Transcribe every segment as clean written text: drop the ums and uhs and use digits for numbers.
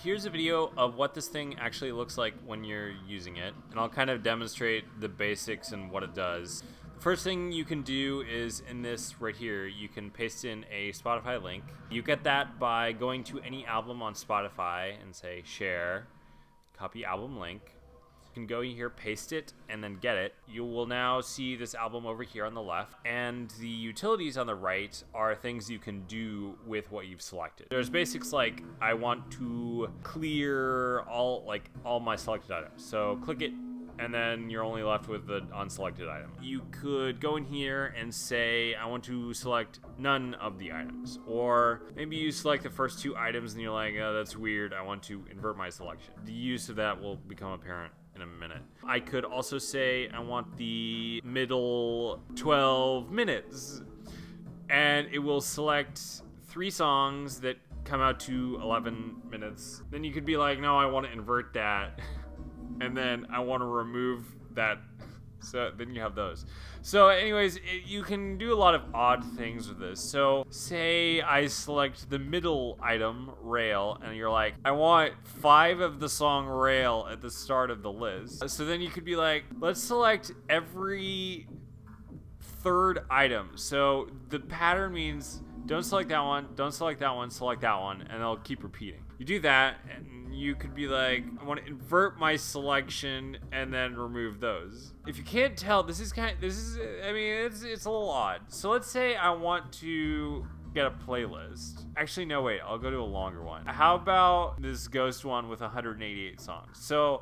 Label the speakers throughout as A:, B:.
A: Here's a video of what this thing actually looks like when you're using it, and I'll kind of demonstrate the basics and what it does. The first thing you can do is in this right here, you can paste in a Spotify link. You get that by going to any album on Spotify and say share, copy album link. You can go in here, paste it, and then get it. You will now see this album over here on the left, and the utilities on the right are things you can do with what you've selected. There's basics like I want to clear all my selected items. So click it, and then you're only left with the unselected item. You could go in here and say, I want to select none of the items. Or maybe you select the first two items and you're like, oh, that's weird. I want to invert my selection. The use of that will become apparent in a minute. I could also say, I want the middle 12 minutes. And it will select 3 songs that come out to 11 minutes. Then you could be like, no, I want to invert that. And then I want to remove that. So then you have those. So anyways, you can do a lot of odd things with this. So say I select the middle item, rail, and you're like, I want 5 of the song rail at the start of the list. So then you could be like, let's select every third item. So the pattern means don't select that one, don't select that one, select that one, and they'll keep repeating. You do that, and you could be like, I want to invert my selection and then remove those. If you can't tell, it's a little odd. So let's say I want to get a playlist. Actually, no, wait, I'll go to a longer one. How about this ghost one with 188 songs? So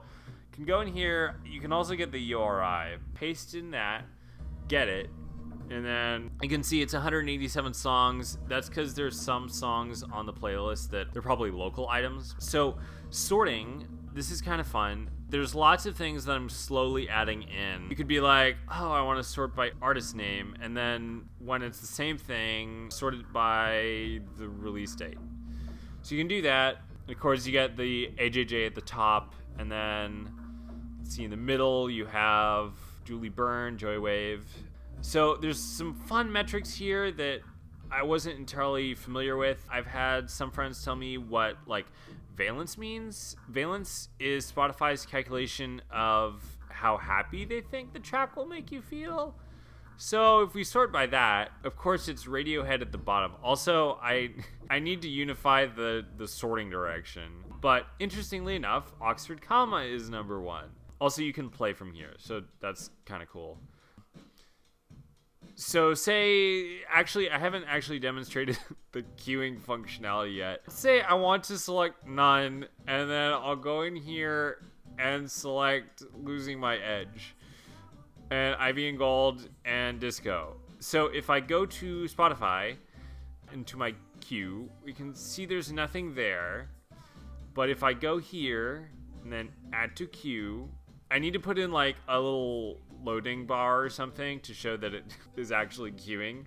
A: you can go in here, you can also get the URI, paste in that, get it, and then you can see it's 187 songs. That's because there's some songs on the playlist that they're probably local items. So sorting, this is kind of fun. There's lots of things that I'm slowly adding in. You could be like, oh, I want to sort by artist name. And then when it's the same thing, sort it by the release date. So you can do that. And of course, you get the AJJ at the top. And then, let's see, in the middle, you have Julie Byrne, Joy Wave. So there's some fun metrics here that I wasn't entirely familiar with. I've had some friends tell me what valence means. Valence is Spotify's calculation of how happy they think the track will make you feel. So if we sort by that, of course it's Radiohead at the bottom. Also, I need to unify the sorting direction. But interestingly enough, Oxford Comma is number 1. Also, you can play from here, so that's kind of cool. So say, actually, I haven't actually demonstrated the queuing functionality yet. Say I want to select none, and then I'll go in here and select Losing My Edge, and Ivy and Gold, and Disco. So if I go to Spotify, into my queue, we can see there's nothing there. But if I go here, and then add to queue, I need to put in a little loading bar or something to show that it is actually queuing.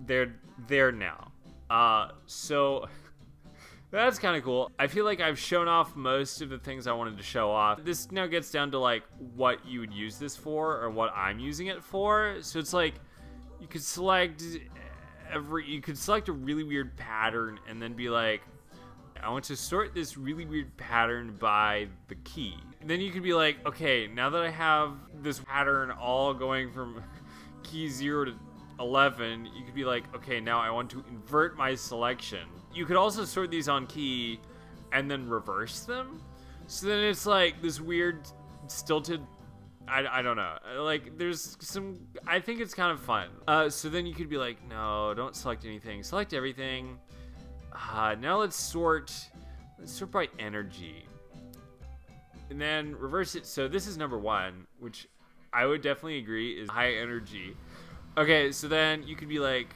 A: They're there now. So that's kind of cool. I feel like I've shown off most of the things I wanted to show off. This now gets down to what you would use this for or what I'm using it for. So it's you could select a really weird pattern and then be like, I want to sort this really weird pattern by the key. And then you could be like, okay, now that I have this pattern all going from key 0 to 11, you could be like, okay, now I want to invert my selection. You could also sort these on key and then reverse them. So then it's this weird stilted, I don't know. There's some, I think it's kind of fun. So then you could be like, no, don't select anything. Select everything. Now let's sort by energy. And then reverse it. So this is number 1, which I would definitely agree is high energy. Okay, so then you could be like,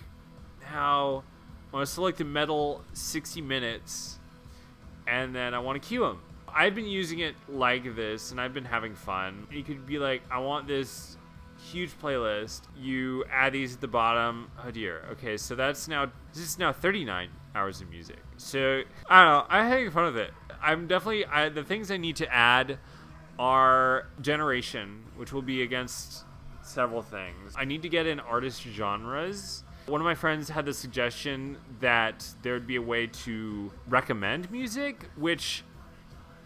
A: now I want to select the metal 60 minutes, and then I want to queue them. I've been using it like this, and I've been having fun. You could be like, I want this huge playlist. You add these at the bottom. Oh dear. Okay, so this is now 39 hours of music. So I don't know. I'm having fun with it. The things I need to add are generation, which will be against several things. I need to get in artist genres. One of my friends had the suggestion that there would be a way to recommend music, which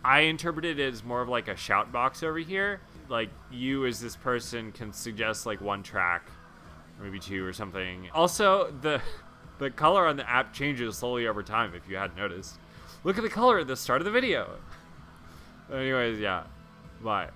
A: I interpreted it as more of like a shout box over here. Like you as this person can suggest like one track, or maybe two or something. Also, the color on the app changes slowly over time if you hadn't noticed. Look at the color at the start of the video. Anyways, yeah. Bye.